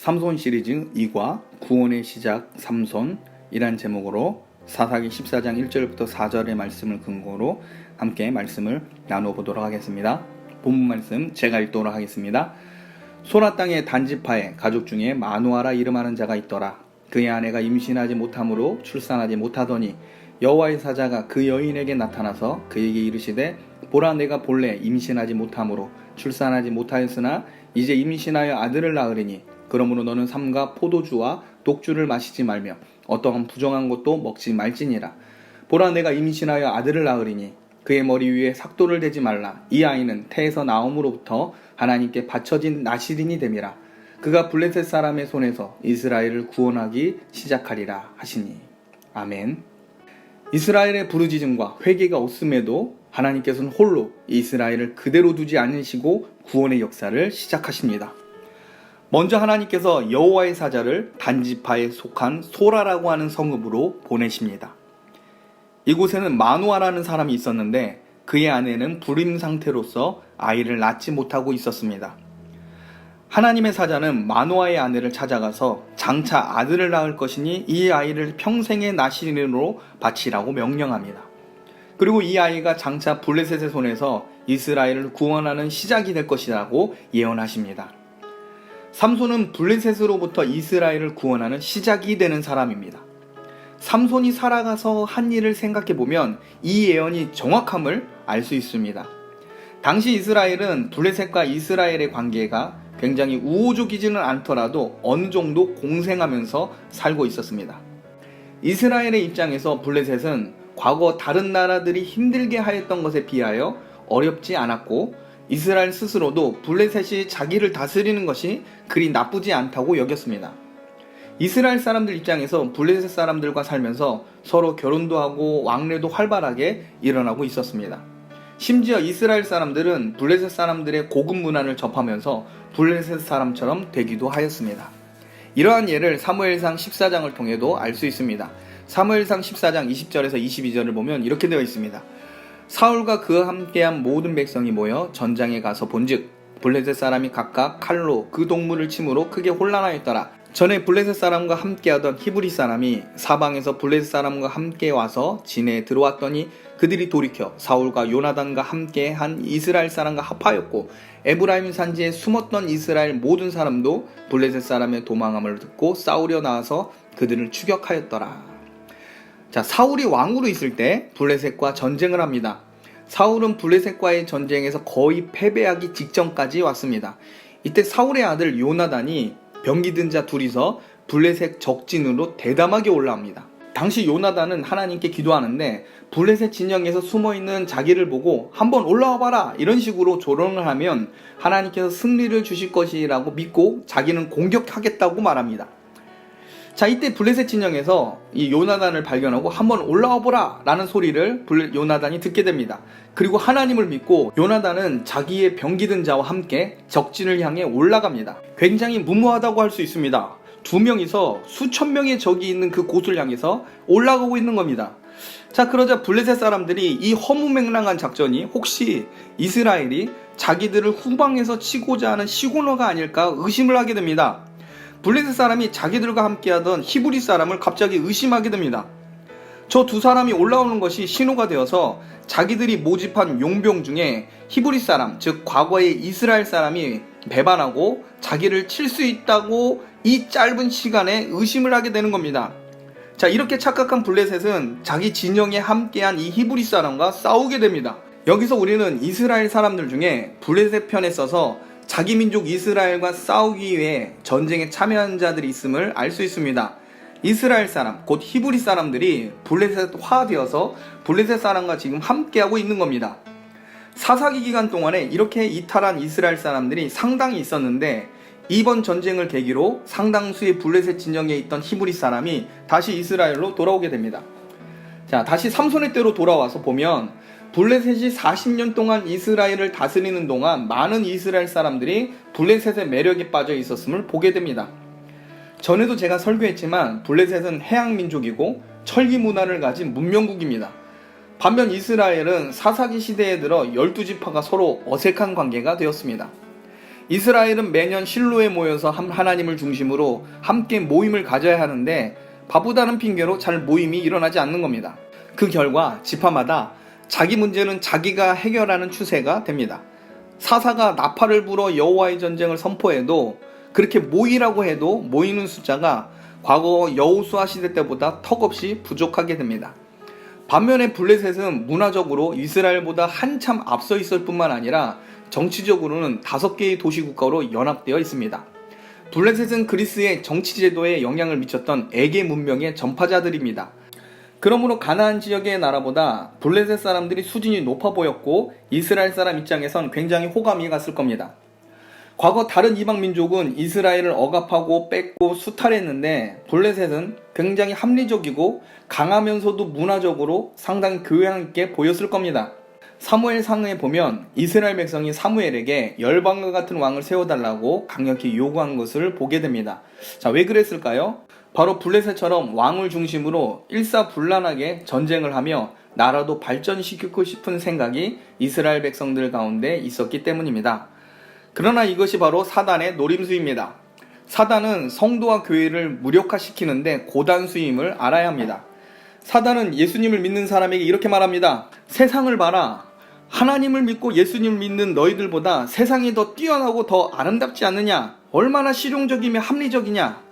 삼손 시리즈 2과 구원의 시작 삼손이란 제목으로 사사기 14장 1절부터 4절의 말씀을 근거로 함께 말씀을 나눠보도록 하겠습니다. 본문 말씀 제가 읽도록 하겠습니다. 소라 땅의 단지파에 가족 중에 마누아라 이름하는 자가 있더라. 그의 아내가 임신하지 못함으로 출산하지 못하더니 여호와의 사자가 그 여인에게 나타나서 그에게 이르시되 보라, 내가 본래 임신하지 못함으로 출산하지 못하였으나 이제 임신하여 아들을 낳으리니 그러므로 너는 삼가 포도주와 독주를 마시지 말며 어떠한 부정한 것도 먹지 말지니라. 보라, 내가 임신하여 아들을 낳으리니 그의 머리 위에 삭도를 대지 말라. 이 아이는 태에서 나옴으로부터 하나님께 바쳐진 나실인이 됨이라. 그가 블레셋 사람의 손에서 이스라엘을 구원하기 시작하리라 하시니. 아멘. 이스라엘의 부르짖음과 회개가 없음에도 하나님께서는 홀로 이스라엘을 그대로 두지 않으시고 구원의 역사를 시작하십니다. 먼저 하나님께서 여호와의 사자를 단지파에 속한 소라라고 하는 성읍으로 보내십니다. 이곳에는 마누아라는 사람이 있었는데 그의 아내는 불임 상태로서 아이를 낳지 못하고 있었습니다. 하나님의 사자는 마누아의 아내를 찾아가서 장차 아들을 낳을 것이니 이 아이를 평생의 나실인으로 바치라고 명령합니다. 그리고 이 아이가 장차 블레셋의 손에서 이스라엘을 구원하는 시작이 될 것이라고 예언하십니다. 삼손은 블레셋으로부터 이스라엘을 구원하는 시작이 되는 사람입니다. 삼손이 살아가서 한 일을 생각해보면 이 예언이 정확함을 알 수 있습니다. 당시 이스라엘은 블레셋과 이스라엘의 관계가 굉장히 우호적이지는 않더라도 어느 정도 공생하면서 살고 있었습니다. 이스라엘의 입장에서 블레셋은 과거 다른 나라들이 힘들게 하였던 것에 비하여 어렵지 않았고 이스라엘 스스로도 블레셋이 자기를 다스리는 것이 그리 나쁘지 않다고 여겼습니다. 이스라엘 사람들 입장에서 블레셋 사람들과 살면서 서로 결혼도 하고 왕래도 활발하게 일어나고 있었습니다. 심지어 이스라엘 사람들은 블레셋 사람들의 고급 문화를 접하면서 블레셋 사람처럼 되기도 하였습니다. 이러한 예를 사무엘상 14장을 통해도 알 수 있습니다. 사무엘상 14장 20절에서 22절을 보면 이렇게 되어 있습니다. 사울과 그와 함께한 모든 백성이 모여 전장에 가서 본즉 블레셋 사람이 각각 칼로 그 동물을 침으로 크게 혼란하였더라. 전에 블레셋 사람과 함께하던 히브리 사람이 사방에서 블레셋 사람과 함께 와서 진에 들어왔더니 그들이 돌이켜 사울과 요나단과 함께한 이스라엘 사람과 합하였고 에브라임 산지에 숨었던 이스라엘 모든 사람도 블레셋 사람의 도망함을 듣고 싸우려 나와서 그들을 추격하였더라. 자, 사울이 왕으로 있을 때 블레셋과 전쟁을 합니다. 사울은 블레셋과의 전쟁에서 거의 패배하기 직전까지 왔습니다. 이때 사울의 아들 요나단이 병기 든 자 둘이서 블레셋 적진으로 대담하게 올라옵니다. 당시 요나단은 하나님께 기도하는데 블레셋 진영에서 숨어있는 자기를 보고 한번 올라와 봐라 이런 식으로 조롱을 하면 하나님께서 승리를 주실 것이라고 믿고 자기는 공격하겠다고 말합니다. 자, 이때 블레셋 진영에서 이 요나단을 발견하고 한번 올라와 보라 라는 소리를 요나단이 듣게 됩니다. 그리고 하나님을 믿고 요나단은 자기의 병기 든 자와 함께 적진을 향해 올라갑니다. 굉장히 무모하다고 할 수 있습니다. 두 명이서 수천 명의 적이 있는 그 곳을 향해서 올라가고 있는 겁니다. 자, 그러자 블레셋 사람들이 이 허무맹랑한 작전이 혹시 이스라엘이 자기들을 후방에서 치고자 하는 시그널가 아닐까 의심을 하게 됩니다. 블레셋 사람이 자기들과 함께하던 히브리 사람을 갑자기 의심하게 됩니다. 저 두 사람이 올라오는 것이 신호가 되어서 자기들이 모집한 용병 중에 히브리 사람, 즉 과거의 이스라엘 사람이 배반하고 자기를 칠 수 있다고 이 짧은 시간에 의심을 하게 되는 겁니다. 자, 이렇게 착각한 블레셋은 자기 진영에 함께한 이 히브리 사람과 싸우게 됩니다. 여기서 우리는 이스라엘 사람들 중에 블레셋 편에 서서 자기 민족 이스라엘과 싸우기 위해 전쟁에 참여한 자들이 있음을 알 수 있습니다. 이스라엘 사람, 곧 히브리 사람들이 블레셋화되어서 블레셋 사람과 지금 함께하고 있는 겁니다. 사사기 기간 동안에 이렇게 이탈한 이스라엘 사람들이 상당히 있었는데 이번 전쟁을 계기로 상당수의 블레셋 진영에 있던 히브리 사람이 다시 이스라엘로 돌아오게 됩니다. 자, 다시 삼손의 때로 돌아와서 보면 블레셋이 40년 동안 이스라엘을 다스리는 동안 많은 이스라엘 사람들이 블레셋의 매력에 빠져 있었음을 보게 됩니다. 전에도 제가 설교했지만 블레셋은 해양민족이고 철기 문화를 가진 문명국입니다. 반면 이스라엘은 사사기 시대에 들어 12지파가 서로 어색한 관계가 되었습니다. 이스라엘은 매년 실로에 모여서 하나님을 중심으로 함께 모임을 가져야 하는데 바쁘다는 핑계로 잘 모임이 일어나지 않는 겁니다. 그 결과 지파마다 자기 문제는 자기가 해결하는 추세가 됩니다. 사사가 나팔을 불어 여호와의 전쟁을 선포해도 그렇게 모이라고 해도 모이는 숫자가 과거 여호수아 시대 때보다 턱없이 부족하게 됩니다. 반면에 블레셋은 문화적으로 이스라엘보다 한참 앞서 있을 뿐만 아니라 정치적으로는 5개의 도시국가로 연합되어 있습니다. 블레셋은 그리스의 정치제도에 영향을 미쳤던 에게 문명의 전파자들입니다. 그러므로 가나안 지역의 나라보다 블레셋 사람들이 수준이 높아 보였고 이스라엘 사람 입장에선 굉장히 호감이 갔을 겁니다. 과거 다른 이방 민족은 이스라엘을 억압하고 뺏고 수탈했는데 블레셋은 굉장히 합리적이고 강하면서도 문화적으로 상당히 교양 있게 보였을 겁니다. 사무엘상에 보면 이스라엘 백성이 사무엘에게 열방과 같은 왕을 세워달라고 강력히 요구한 것을 보게 됩니다. 자, 왜 그랬을까요? 바로 블레셋처럼 왕을 중심으로 일사불란하게 전쟁을 하며 나라도 발전시키고 싶은 생각이 이스라엘 백성들 가운데 있었기 때문입니다. 그러나 이것이 바로 사단의 노림수입니다. 사단은 성도와 교회를 무력화시키는데 고단수임을 알아야 합니다. 사단은 예수님을 믿는 사람에게 이렇게 말합니다. 세상을 봐라. 하나님을 믿고 예수님을 믿는 너희들보다 세상이 더 뛰어나고 더 아름답지 않느냐? 얼마나 실용적이며 합리적이냐?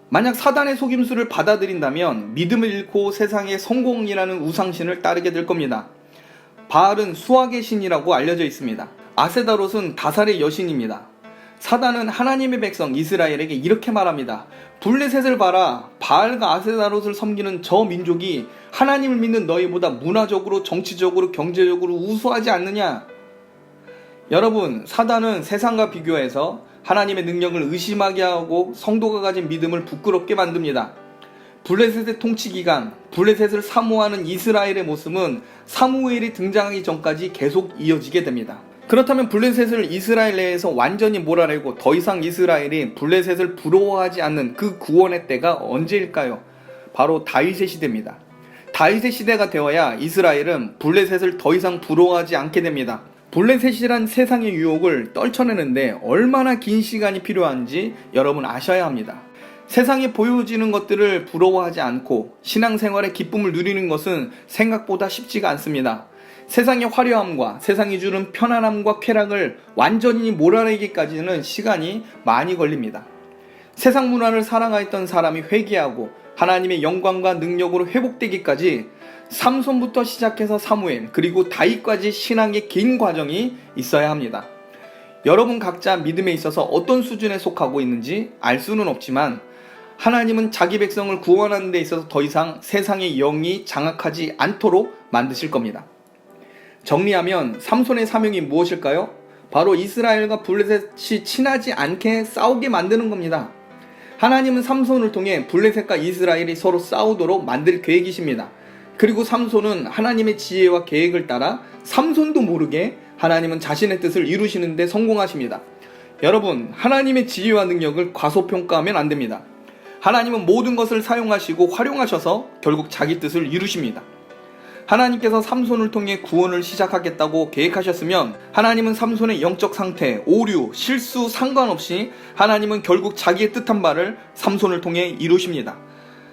만약 사단의 속임수를 받아들인다면 믿음을 잃고 세상의 성공이라는 우상신을 따르게 될 겁니다. 바알은 수학의 신이라고 알려져 있습니다. 아세다롯은 다살의 여신입니다. 사단은 하나님의 백성 이스라엘에게 이렇게 말합니다. 블레셋을 봐라. 바알과 아세다롯을 섬기는 저 민족이 하나님을 믿는 너희보다 문화적으로 정치적으로 경제적으로 우수하지 않느냐? 여러분, 사단은 세상과 비교해서 하나님의 능력을 의심하게 하고 성도가 가진 믿음을 부끄럽게 만듭니다. 블레셋의 통치기간, 블레셋을 사모하는 이스라엘의 모습은 사무엘이 등장하기 전까지 계속 이어지게 됩니다. 그렇다면 블레셋을 이스라엘 내에서 완전히 몰아내고 더 이상 이스라엘이 블레셋을 부러워하지 않는 그 구원의 때가 언제일까요? 바로 다윗의 시대입니다. 다윗의 시대가 되어야 이스라엘은 블레셋을 더 이상 부러워하지 않게 됩니다. 블레셋이란 세상의 유혹을 떨쳐내는데 얼마나 긴 시간이 필요한지 여러분 아셔야 합니다. 세상에 보여지는 것들을 부러워하지 않고 신앙생활의 기쁨을 누리는 것은 생각보다 쉽지가 않습니다. 세상의 화려함과 세상이 주는 편안함과 쾌락을 완전히 몰아내기까지는 시간이 많이 걸립니다. 세상 문화를 사랑하였던 사람이 회개하고 하나님의 영광과 능력으로 회복되기까지 삼손부터 시작해서 사무엘 그리고 다윗까지 신앙의 긴 과정이 있어야 합니다. 여러분 각자 믿음에 있어서 어떤 수준에 속하고 있는지 알 수는 없지만 하나님은 자기 백성을 구원하는 데 있어서 더 이상 세상의 영이 장악하지 않도록 만드실 겁니다. 정리하면 삼손의 사명이 무엇일까요? 바로 이스라엘과 블레셋이 친하지 않게 싸우게 만드는 겁니다. 하나님은 삼손을 통해 블레셋과 이스라엘이 서로 싸우도록 만들 계획이십니다. 그리고 삼손은 하나님의 지혜와 계획을 따라 삼손도 모르게 하나님은 자신의 뜻을 이루시는 데 성공하십니다. 여러분, 하나님의 지혜와 능력을 과소평가하면 안 됩니다. 하나님은 모든 것을 사용하시고 활용하셔서 결국 자기 뜻을 이루십니다. 하나님께서 삼손을 통해 구원을 시작하겠다고 계획하셨으면 하나님은 삼손의 영적 상태, 오류, 실수 상관없이 하나님은 결국 자기의 뜻한 바를 삼손을 통해 이루십니다.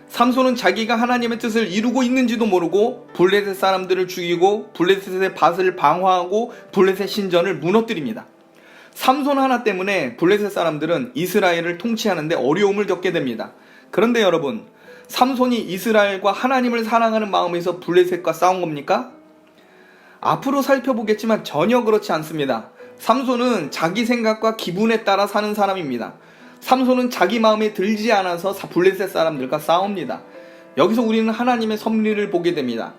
삼손은 자기가 하나님의 뜻을 이루고 있는지도 모르고 블레셋 사람들을 죽이고 블레셋의 밭을 방화하고 블레셋 신전을 무너뜨립니다. 삼손 하나 때문에 블레셋 사람들은 이스라엘을 통치하는데 어려움을 겪게 됩니다. 그런데 여러분, 삼손이 이스라엘과 하나님을 사랑하는 마음에서 블레셋과 싸운 겁니까? 앞으로 살펴보겠지만 전혀 그렇지 않습니다. 삼손은 자기 생각과 기분에 따라 사는 사람입니다. 삼손은 자기 마음에 들지 않아서 블레셋 사람들과 싸웁니다. 여기서 우리는 하나님의 섭리를 보게 됩니다.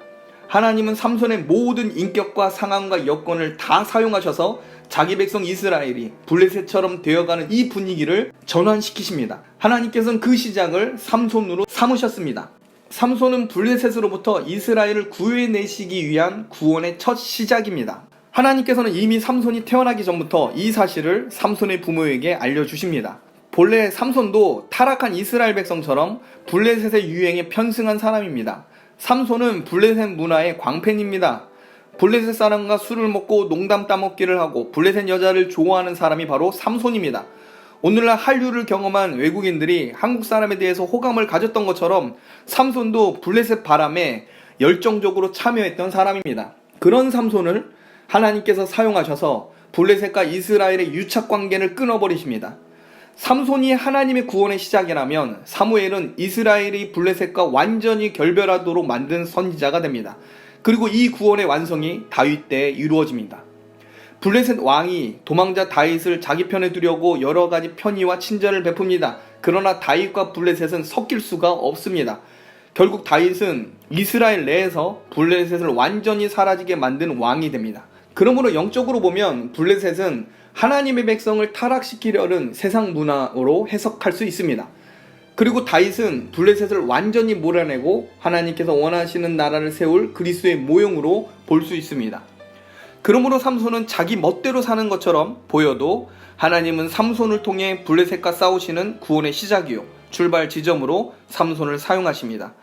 하나님은 삼손의 모든 인격과 상황과 여건을 다 사용하셔서 자기 백성 이스라엘이 블레셋처럼 되어가는 이 분위기를 전환시키십니다. 하나님께서는 그 시작을 삼손으로 삼으셨습니다. 삼손은 블레셋으로부터 이스라엘을 구해내시기 위한 구원의 첫 시작입니다. 하나님께서는 이미 삼손이 태어나기 전부터 이 사실을 삼손의 부모에게 알려주십니다. 본래 삼손도 타락한 이스라엘 백성처럼 블레셋의 유행에 편승한 사람입니다. 삼손은 블레셋 문화의 광팬입니다. 블레셋 사람과 술을 먹고 농담 따먹기를 하고 블레셋 여자를 좋아하는 사람이 바로 삼손입니다. 오늘날 한류를 경험한 외국인들이 한국 사람에 대해서 호감을 가졌던 것처럼 삼손도 블레셋 바람에 열정적으로 참여했던 사람입니다. 그런 삼손을 하나님께서 사용하셔서 블레셋과 이스라엘의 유착 관계를 끊어버리십니다. 삼손이 하나님의 구원의 시작이라면 사무엘은 이스라엘이 블레셋과 완전히 결별하도록 만든 선지자가 됩니다. 그리고 이 구원의 완성이 다윗 때에 이루어집니다. 블레셋 왕이 도망자 다윗을 자기 편에 두려고 여러 가지 편의와 친절을 베풉니다. 그러나 다윗과 블레셋은 섞일 수가 없습니다. 결국 다윗은 이스라엘 내에서 블레셋을 완전히 사라지게 만든 왕이 됩니다. 그러므로 영적으로 보면 블레셋은 하나님의 백성을 타락시키려는 세상 문화로 해석할 수 있습니다. 그리고 다윗은 블레셋을 완전히 몰아내고 하나님께서 원하시는 나라를 세울 그리스도의 모형으로 볼 수 있습니다. 그러므로 삼손은 자기 멋대로 사는 것처럼 보여도 하나님은 삼손을 통해 블레셋과 싸우시는 구원의 시작이요 출발 지점으로 삼손을 사용하십니다.